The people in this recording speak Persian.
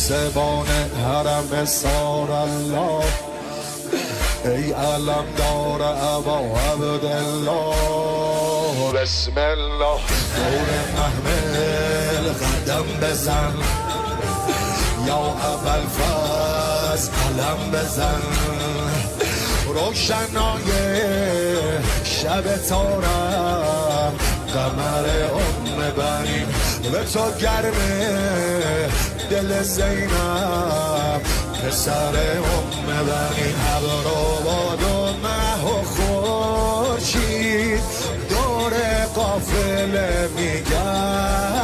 زبان حرم سار الله ای علم دار ابا عبدالله بسم الله دور محمل قدم بزن یا اول فاز علم بزن روشنای شب تارم قمر بنیم به تو گرمه دل زینب پسر بنیم ابرواد و مه و خورشید دور قافله میگن